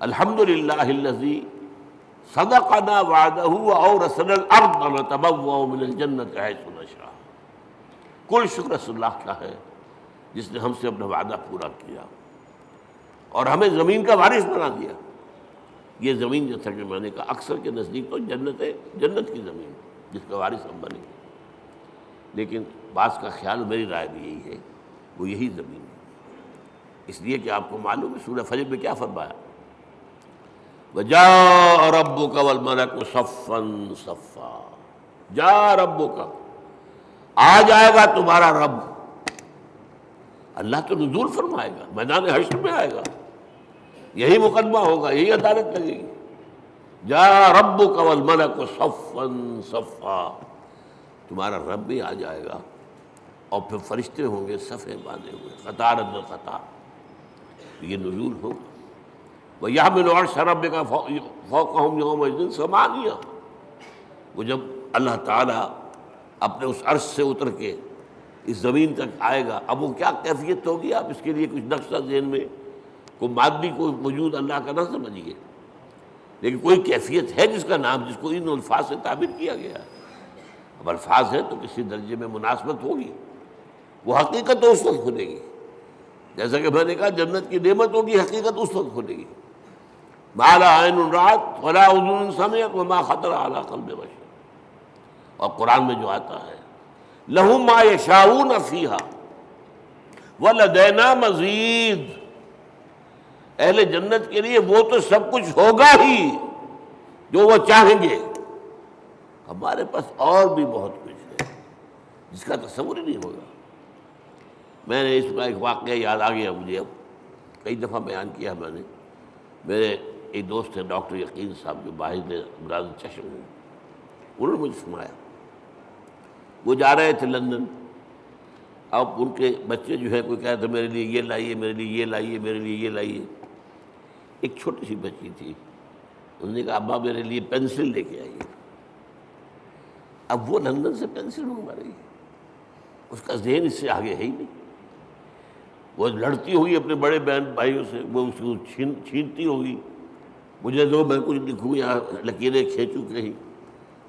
الحمدللہ الذی صدقنا وعدہ واورثنا الارض نتبوأ من الجنۃ حیث نشاء۔ کل شکر اس اللہ کا ہے جس نے ہم سے اپنا وعدہ پورا کیا اور ہمیں زمین کا وارث بنا دیا۔ یہ زمین جو تھا کہ میں نے کہا اکثر کے نزدیک تو جنت ہے، جنت کی زمین جس کا وارث ہم بنے، لیکن بعض کا خیال، میری رائے بھی یہی ہے، وہ یہی زمین ہے، اس لیے کہ آپ کو معلوم ہے سورہ فجر میں کیا فرمایا؟ وَجَاءَ رَبُّكَ وَالْمَلَكُ صَفًّا صَفًّا۔ جاء ربک، آ جائے گا تمہارا رب۔ اللہ تو نزول فرمائے گا، میدان حشر میں آئے گا، یہی مقدمہ ہوگا، یہی عدالت لگے گی۔ جاء ربک والملک صفًا صفًا، تمہارا رب بھی آ جائے گا اور پھر فرشتے ہوں گے صفیں باندھے ہوئے، قطار اندر قطار، یہ نزول ہوگا۔ وَيَحْمِلُ عَرْشَ رَبِّكَ فَوْقَهُمْ يَوْمَئِذٍ ثَمَانِيَةٌ۔ وہ جب اللہ تعالیٰ اپنے اس عرش سے اتر کے اس زمین تک آئے گا، اب وہ کیا کیفیت ہوگی، آپ اس کے لیے کچھ نقشہ ذہن میں، کوئی مادی کوئی وجود اللہ کا نہ سمجھیے، لیکن کوئی کیفیت ہے جس کا نام، جس کو ان الفاظ سے تعبیر کیا گیا ہے۔ اب الفاظ ہیں تو کسی درجے میں مناسبت ہوگی، وہ حقیقت تو اس وقت کھلے گی، جیسا کہ میں نے کہا جنت کی نعمت ہوگی، حقیقت اس وقت کھلے گی۔ ما لا عین رأت ولا اذن سمعت وما خطر علی قلب بشر۔ اور قرآن میں جو آتا ہے لہم ما یشاؤون فیہا ولدینا مزید، اہل جنت کے لیے وہ تو سب کچھ ہوگا ہی جو وہ چاہیں گے، ہمارے پاس اور بھی بہت کچھ ہے جس کا تصور ہی نہیں ہوگا۔ میں نے اس کا ایک واقعہ یاد آ گیا مجھے، اب کئی دفعہ بیان کیا میں نے۔ میرے ایک دوست ہیں ڈاکٹر یقین صاحب جو باہر امراض چشم ہیں، انہوں نے مجھے سنایا، وہ جا رہے تھے لندن، اب ان کے بچے جو ہے کوئی کہہ رہا تھا میرے لیے یہ لائیے، میرے لیے یہ لائیے، میرے لیے یہ لائیے۔ ایک چھوٹی سی بچی تھی، انہوں نے کہا ابا میرے لیے پینسل لے کے آئیے۔ اب وہ لندن سے پینسل منگوا رہی ہے، اس کا ذہن اس سے آگے ہے ہی نہیں، وہ لڑتی ہوئی اپنے بڑے بہن بھائیوں سے، وہ اس کو چھینتی ہوگی، مجھے دو میں کچھ لکھوں یا لکیریں کھینچوں کہیں،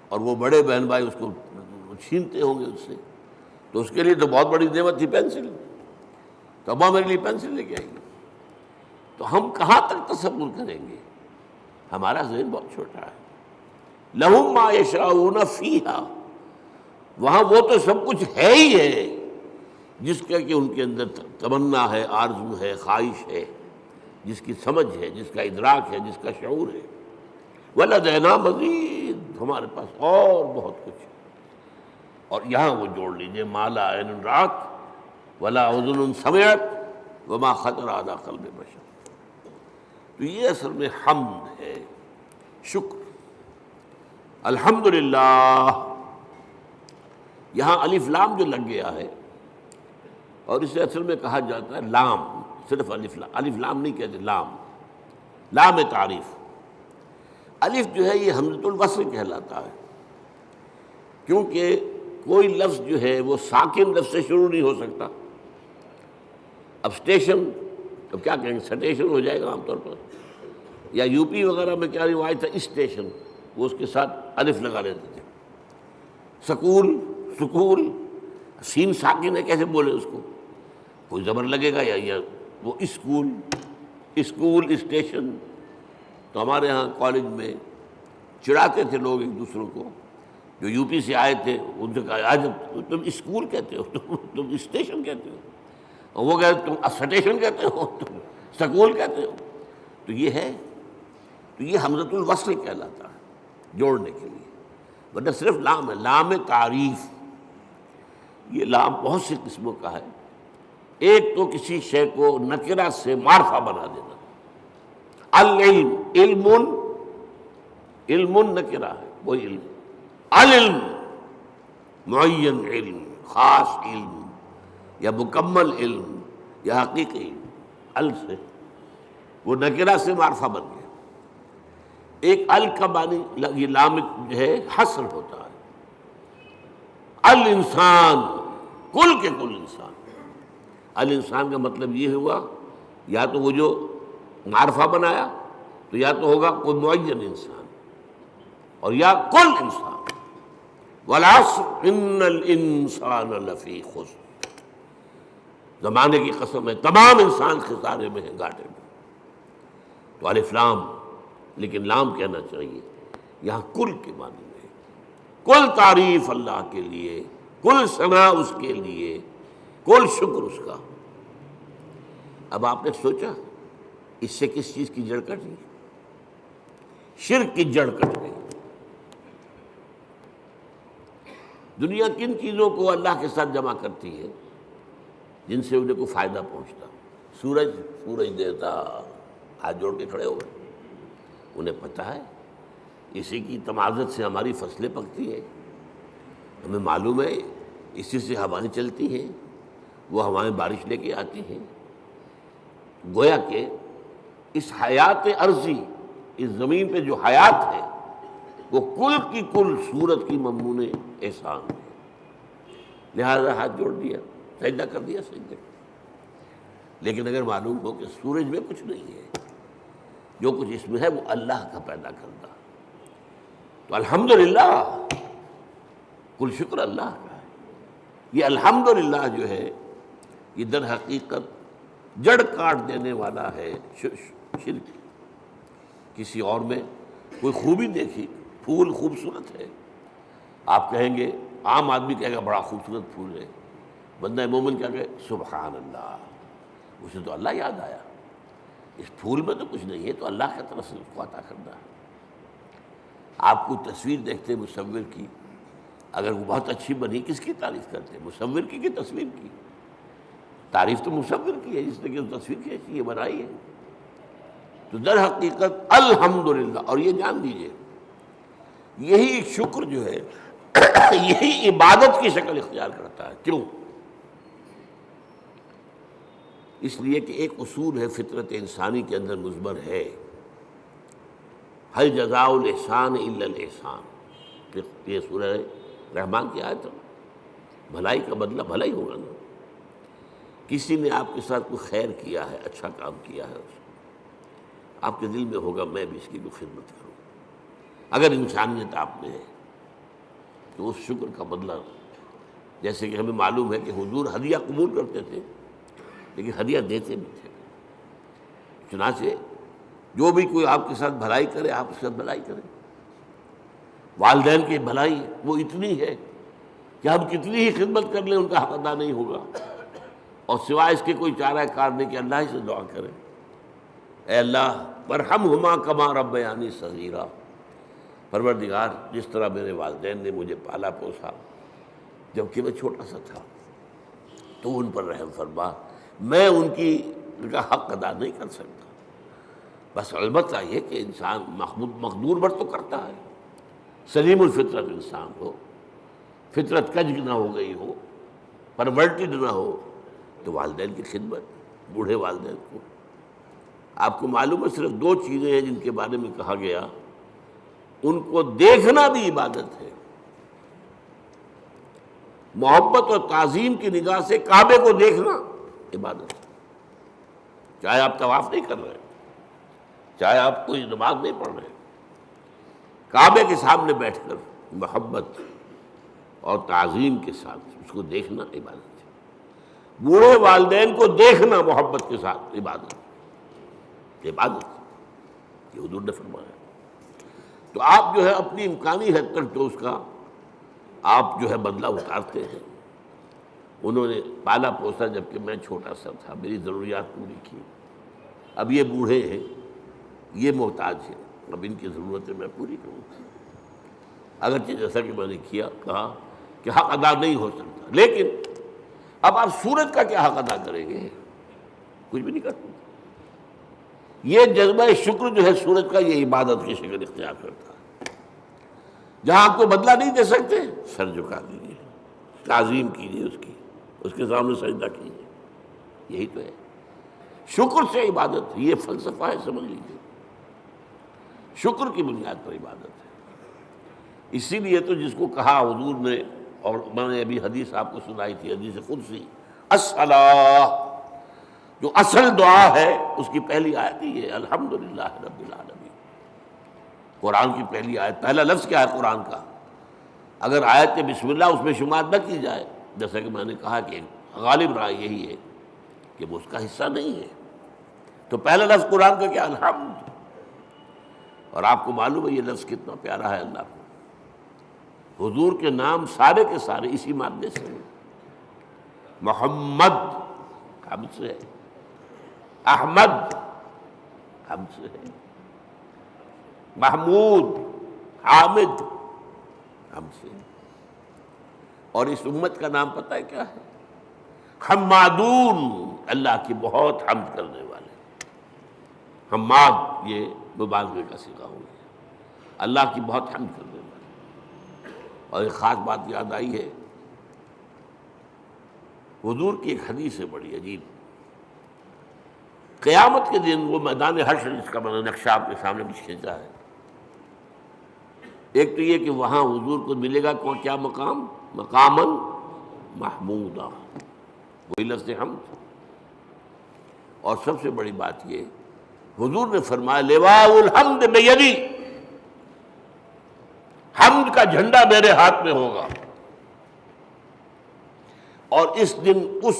اور وہ بڑے بہن بھائی اس کو چھینتے ہوں گے اس سے، تو اس کے لیے تو بہت بڑی نعمت تھی پینسل، تو ابا میرے لیے پینسل لے کے آئیں گے۔ تو ہم کہاں تک تصور کریں گے؟ ہمارا ذہن بہت چھوٹا ہے۔ لہم ما یشاؤون فیہا، وہاں وہ تو سب کچھ ہے ہی ہے جس کا کہ ان کے اندر تمنا ہے، آرزو ہے، خواہش ہے، جس کی سمجھ ہے، جس کا ادراک ہے، جس کا شعور ہے۔ وَلَدَيْنَا مَزِيدٌ، ہمارے پاس اور بہت کچھ ہے۔ اور یہاں وہ جوڑ لیجئے ما لا عین رأت ولا اذن سمعت وما خطر علی قلب بشر۔ تو یہ اصل میں حمد ہے، شکر۔ الحمدللہ، یہاں الف لام جو لگ گیا ہے، اور اسے اصل میں کہا جاتا ہے لام، صرف الف لام نہیں کہتے، لام تعریف۔ الف جو ہے یہ حمزۃ الوصل کہلاتا ہے، کیونکہ کوئی لفظ جو ہے وہ ساکن لفظ سے شروع نہیں ہو سکتا۔ اب اسٹیشن، اب کیا کہیں گے، سٹیشن ہو جائے گا عام طور پر، یا یو پی وغیرہ میں کیا روایت تھا، اسٹیشن، وہ اس کے ساتھ الف لگا لیتے تھے۔ سکول، سین ساکن ہے، کیسے بولے اس کو، کوئی زبر لگے گا یا وہ اسکول اسٹیشن۔ تو ہمارے ہاں کالج میں چڑھاتے تھے لوگ ایک دوسروں کو، جو یو پی سے آئے تھے، ان سے کہا آج تم اسکول کہتے ہو، تم اسٹیشن کہتے ہو، اور وہ کہتے تم سٹیشن کہتے ہو، تم سکول کہتے ہو۔ تو یہ ہے، تو یہ حمزۃ الوصل کہلاتا ہے، جوڑنے کے لیے، ورنہ صرف لام ہے، لام تعریف۔ یہ لام بہت سی قسموں کا ہے۔ ایک تو کسی شے کو نکرہ سے معرفہ بنا دینا، العلم، علم نکرہ ہے، وہی علم، العلم معین علم، خاص علم، یا مکمل علم، یا حقیقی علم، ال سے وہ نکرہ سے معرفہ بن گیا. ایک ال کا معنی یہ لام جو ہے حصر ہوتا ہے. الانسان کل کے کل انسان. الانسان کا مطلب یہ ہوا یا تو وہ جو معرفہ بنایا تو یا تو ہوگا کوئی معین انسان اور یا کل انسان. والعصر ان الانسان لفی خسر. زمانے کی قسم ہے تمام انسان خسارے میں ہیں، گھاٹے میں. تو الف لام، لیکن لام کہنا چاہیے یہاں کل کے معنی میں. کل تعریف اللہ کے لیے، کل ثنا اس کے لیے، کل شکر اس کا. اب آپ نے سوچا اس سے کس چیز کی جڑ کٹ گئی؟ شرک کی جڑ کٹ گئی. دنیا کن چیزوں کو اللہ کے ساتھ جمع کرتی ہے جن سے انہیں کوئی فائدہ پہنچتا؟ سورج دیتا، ہاتھ جوڑ کے کھڑے ہو گئے. انہیں پتہ ہے اسی کی تمازت سے ہماری فصلیں پکتی ہیں، ہمیں معلوم ہے اسی سے ہوائیں چلتی ہیں، وہ ہوائیں بارش لے کے آتی ہیں. گویا کہ اس حیات عرضی، اس زمین پہ جو حیات ہے وہ کل کی کل صورت کی مضمون احسان ہے. لہذا ہاتھ جوڑ دیا، سجدہ کر دیا سجدے. لیکن اگر معلوم ہو کہ سورج میں کچھ نہیں ہے، جو کچھ اس میں ہے وہ اللہ کا پیدا کرتا، تو الحمدللہ کل شکر اللہ کا ہے. یہ الحمدللہ جو ہے یہ در حقیقت جڑ کاٹ دینے والا ہے شرک. کسی اور میں کوئی خوبی دیکھی، پھول خوبصورت ہے، آپ کہیں گے، عام آدمی کہے گا بڑا خوبصورت پھول ہے. بندہ مومن کیا کہے سبحان اللہ، اسے تو اللہ یاد آیا. اس پھول میں تو کچھ نہیں ہے، تو اللہ کی طرف سے اس کو عطا کرنا ہے. آپ کو تصویر دیکھتے مصور کی، اگر وہ بہت اچھی بنی کس کی تعریف کرتے؟ مصور کی تصویر کی؟ تعریف تو مصور کی ہے جس نے کہ تصویر کھینچی ہے، بنائی ہے. تو در حقیقت الحمدللہ. اور یہ جان لیجیے یہی شکر جو ہے یہی عبادت کی شکل اختیار کرتا ہے. کیوں؟ اس لیے کہ ایک اصول ہے فطرت انسانی کے اندر مضمر ہے، هل جزاء الاحسان الا الاحسان. یہ سورہ رحمان کی آیت ہے. بھلائی کا بدلہ بھلا ہی ہوگا نا. کسی نے آپ کے ساتھ کوئی خیر کیا ہے، اچھا کام کیا ہے، آپ کے دل میں ہوگا میں بھی اس کی کوئی خدمت کروں. اگر انسانیت آپ میں ہے تو اس شکر کا بدلہ، جیسے کہ ہمیں معلوم ہے کہ حضور ہدیہ قبول کرتے تھے لیکن ہدیہ دیتے بھی تھے. چنانچہ جو بھی کوئی آپ کے ساتھ بھلائی کرے آپ اس کے ساتھ بھلائی کریں. والدین کی بھلائی وہ اتنی ہے کہ ہم کتنی ہی خدمت کر لیں ان کا حق ادا نہیں ہوگا، اور سوائے اس کے کوئی چارہ کار نہیں کہ اللہ ہی سے دعا کریں، اے اللہ ورحمہما کما ربیانی صغیرا. پروردگار جس طرح میرے والدین نے مجھے پالا پوسا جبکہ میں چھوٹا سا تھا، تو ان پر رحم فرما. میں ان کا حق ادا نہیں کر سکتا. بس البتہ یہ کہ انسان مقدور بر تو کرتا ہے. سلیم الفطرت انسان ہو، فطرت کج نہ ہو گئی ہو، پرورٹڈ نہ ہو، تو والدین کی خدمت، بوڑھے والدین کو. آپ کو معلوم ہے صرف 2 چیزیں ہیں جن کے بارے میں کہا گیا ان کو دیکھنا بھی عبادت ہے. محبت اور تعظیم کی نگاہ سے کعبے کو دیکھنا عبادت ہے. چاہے آپ طواف نہیں کر رہے، چاہے آپ کوئی نماز نہیں پڑھ رہے، کعبے کے سامنے بیٹھ کر محبت اور تعظیم کے ساتھ اس کو دیکھنا عبادت ہے. بوڑھے والدین کو دیکھنا محبت کے ساتھ عبادت یہ حضور نے فرمایا. تو آپ جو ہے اپنی امکانی حد تک تو اس کا آپ جو ہے بدلہ اتارتے ہیں. انہوں نے پالا پوسا جبکہ میں چھوٹا سا تھا، میری ضروریات پوری کی. اب یہ بوڑھے ہیں، یہ محتاج ہیں، اب ان کی ضرورتیں میں پوری کروں. اگرچہ جیسا کہ میں نے کہا کہ حق ادا نہیں ہو سکتا، لیکن اب آپ سورج کا کیا حق ادا کریں گے؟ کچھ بھی نہیں کر سکتے. یہ جذبہ شکر جو ہے سورج کا، یہ عبادت کی شکل اختیار کرتا ہے. جہاں آپ کو بدلہ نہیں دے سکتے سر جھکا دیجیے، تعظیم کیجیے، اس کے سامنے سجدہ کیجیے. یہی تو ہے. شکر سے عبادت ہے، یہ فلسفہ ہے، سمجھ لیجیے، شکر کی بنیاد پر عبادت ہے۔ اسی لیے تو جس کو کہا حضور نے، اور میں نے ابھی حدیث آپ کو سنائی تھی، حدیث قدسی، الصلاۃ، جو اصل دعا ہے اس کی پہلی آیت ہی ہے الحمدللہ رب العالمین۔ قرآن کی پہلی آیت، پہلا لفظ کیا ہے قرآن کا؟ اگر آیت بسم اللہ اس میں شمار نہ کی جائے، جیسا کہ میں نے کہا کہ غالب رائے یہی ہے کہ وہ اس کا حصہ نہیں ہے، تو پہلا لفظ قرآن کا کیا؟ الحمد۔ اور آپ کو معلوم ہے یہ لفظ کتنا پیارا ہے اللہ کو۔ حضور کے نام سارے کے سارے اسی مادے سے ہیں۔ محمد حمد سے ہے، احمد حمد سے ہے، محمود حامد حمد سے ہے۔ اور اس امت کا نام پتہ ہے کیا ہے؟ حمادون، اللہ کی بہت حمد کرنے والے۔ حماد یہ مبالغے کا صیغہ ہو گیا، اللہ کی بہت حمد کرنے والے۔ اور ایک خاص بات یاد آئی ہے، حضور کی ایک حدیث ہے بڑی عجیب۔ قیامت کے دن وہ میدان حشر، جس کا میں نے نقشہ آپ کے سامنے بھی کھینچا ہے، ایک تو یہ کہ وہاں حضور کو ملے گا کیا مقام؟ مقاماً محمودا، وہی لفظ حمد۔ اور سب سے بڑی بات یہ، حضور نے فرمایا لواء الحمد بیدی، حمد کا جھنڈا میرے ہاتھ میں ہوگا، اور اس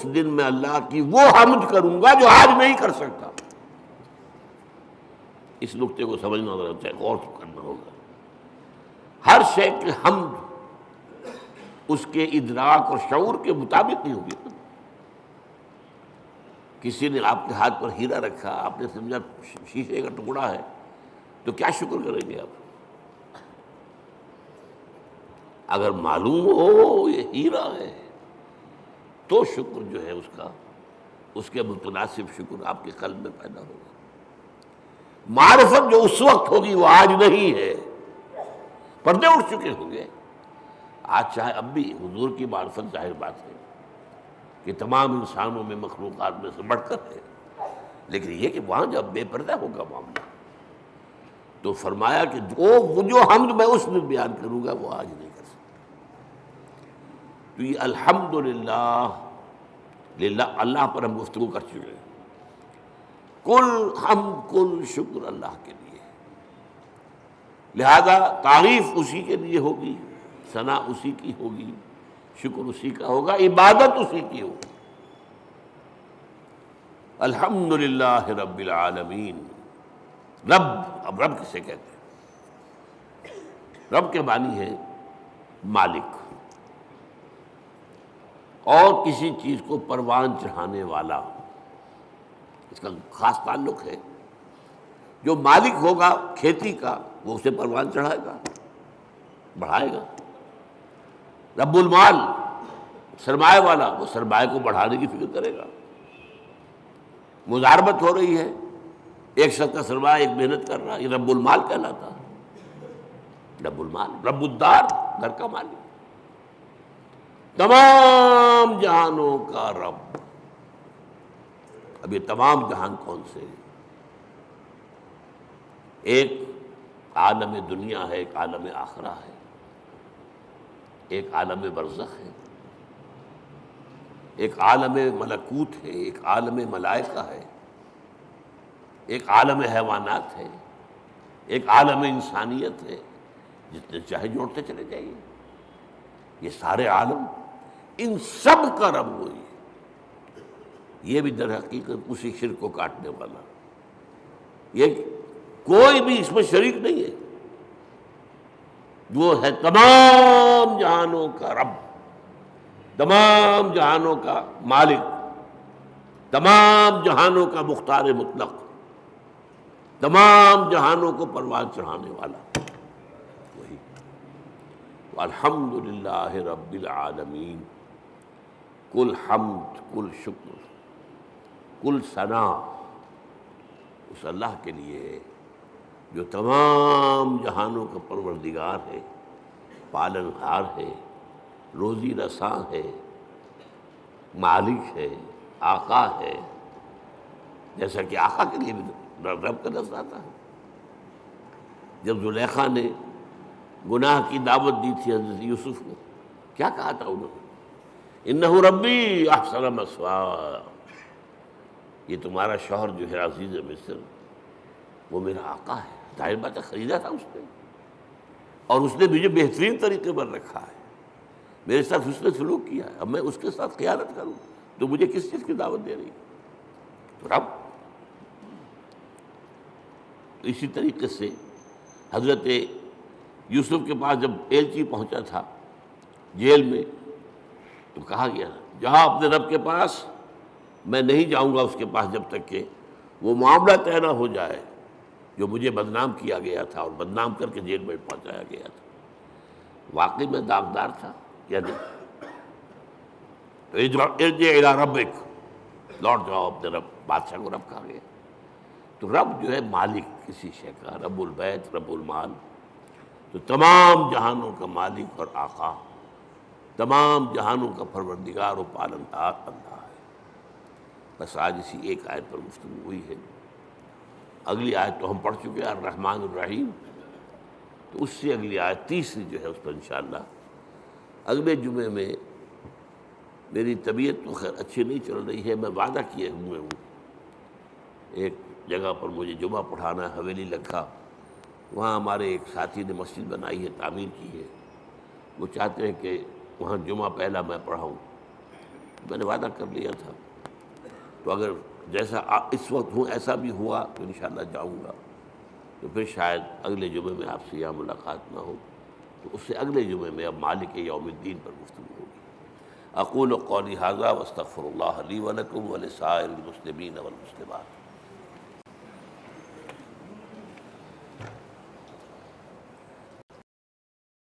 دن میں اللہ کی وہ حمد کروں گا جو آج نہیں کر سکتا۔ اس نقطے کو سمجھنا ضرورت ہے، غور کرنا ہوگا۔ ہر شے کی حمد اس کے ادراک اور شعور کے مطابق نہیں ہوگی۔ کسی نے آپ کے ہاتھ پر ہیرا رکھا، آپ نے سمجھا شیشے کا ٹکڑا ہے، تو کیا شکر کریں گے آپ؟ اگر معلوم ہو یہ ہیرا ہے تو شکر جو ہے اس کے متناسب شکر آپ کے قلب میں پیدا ہوگا۔ معرفت جو اس وقت ہوگی وہ آج نہیں ہے، پردے اٹھ چکے ہوں گے۔ آج چاہے اب بھی حضور کی معرفت ظاہر بات ہے کہ تمام انسانوں میں، مخلوقات میں سے بڑھ کر ہے، لیکن یہ کہ وہاں جب بے پردہ ہوگا معاملہ، تو فرمایا کہ وہ جو حمد میں اس میں بیان کروں گا وہ آج نہیں کر سکتا۔ تو یہ الحمدللہ، اللہ پر ہم گفتگو کر چکے ہیں۔ کل حمد کل شکر اللہ کے لیے، لہذا تعریف اسی کے لیے ہوگی، ثنا اسی کی ہوگی، شکر اسی کا ہوگا، عبادت اسی کی ہوگی۔ الحمدللہ رب العالمین۔ رب، اب رب کسے کہتے ہیں؟ رب کے معنی ہے مالک، اور کسی چیز کو پروان چڑھانے والا، اس کا خاص تعلق ہے۔ جو مالک ہوگا کھیتی کا وہ اسے پروان چڑھائے گا، بڑھائے گا۔ رب المال، سرمایہ والا، وہ سرمایہ کو بڑھانے کی فکر کرے گا۔ مضاربت ہو رہی ہے، ایک شخص کا سرمایہ ایک محنت کر رہا ہے، یہ رب المال کہلاتا ہے۔ رب المال، رب الدار، گھر کا مالک، تمام جہانوں کا رب۔ اب یہ تمام جہان کون سے ہیں؟ ایک عالم دنیا ہے، ایک عالم آخرہ ہے، ایک عالم برزخ ہے، ایک عالم ملکوت ہے، ایک عالم ملائکہ ہے، ایک عالم حیوانات ہے، ایک عالم انسانیت ہے۔ جتنے چاہے جوڑتے چلے جائیے، یہ سارے عالم، ان سب کا رب وہی ہے۔ یہ بھی در حقیقت اسی شرک کو کاٹنے والا، یہ کوئی بھی اس میں شریک نہیں ہے، وہ ہے تمام جہانوں کا رب، تمام جہانوں کا مالک، تمام جہانوں کا مختار مطلق، تمام جہانوں کو پروان چڑھانے والا وہی۔ الحمدللہ رب العالمین، کل حمد کل شکر کل ثنا اس اللہ کے لیے ہے جو تمام جہانوں کا پروردگار ہے، پالنہار ہے، روزی رساں ہے، مالک ہے، آقا ہے، جیسا کہ آقا کے لیے بھی رب کا لفظ آتا ہے۔ جب زلیخا نے گناہ کی دعوت دی تھی حضرت یوسف کو، کیا کہا تھا انہوں نے؟ انہ ربی احسن مثوایا، یہ تمہارا شوہر جو ہے عزیز مصر وہ میرا آقا ہے، ظاہر بات ہے خریدا تھا اس نے، اور اس نے مجھے بہترین طریقے پر رکھا ہے، میرے ساتھ اس نے سلوک کیا ہے، اب میں اس کے ساتھ خیانت کروں تو مجھے کس چیز کی دعوت دے رہی ہے؟ تو رب۔ تو اسی طریقے سے حضرت یوسف کے پاس جب ایلچی پہنچا تھا جیل میں، تو کہا گیا جہاں اپنے رب کے پاس، میں نہیں جاؤں گا اس کے پاس جب تک کہ وہ معاملہ طے نہ ہو جائے جو مجھے بدنام کیا گیا تھا اور بدنام کر کے جیل میں پہنچایا گیا تھا۔ واقعی میں داغدار تھا یا نہیں؟ ارجع الی ربک، لوٹ جاؤ اپنے رب، بادشاہ کو رب کہا گیا۔ تو رب جو ہے مالک کسی شے کا، رب البیت رب المال، تو تمام جہانوں کا مالک اور آقا، تمام جہانوں کا پروردگار و پالنہار اللہ ہے۔ بس آج اسی ایک آیت پر گفتگو ہوئی ہے، اگلی آیت تو ہم پڑھ چکے ہیں الرحمن الرحیم، تو اس سے اگلی آیت تیسری جو ہے اس پر انشاءاللہ اگلے جمعے میں، میری طبیعت تو خیر اچھی نہیں چل رہی ہے، میں وعدہ کیے ہوئے ہوں ایک جگہ پر مجھے جمعہ پڑھانا ہے، حویلی لکھا، وہاں ہمارے ایک ساتھی نے مسجد بنائی ہے، تعمیر کی ہے، وہ چاہتے ہیں کہ وہاں جمعہ پہلا میں پڑھاؤں، میں نے وعدہ کر لیا تھا، تو اگر جیسا اس وقت ہوں ایسا بھی ہوا تو انشاءاللہ جاؤں گا، تو پھر شاید اگلے جمعے میں آپ سے یہاں ملاقات نہ ہو، تو اس سے اگلے جمعے میں اب مالک یوم الدین پر گفتگو ہوگی۔ اقول قولی ھذا واستغفر اللہ لی ولکم ولسائر المسلمین والمسلمات۔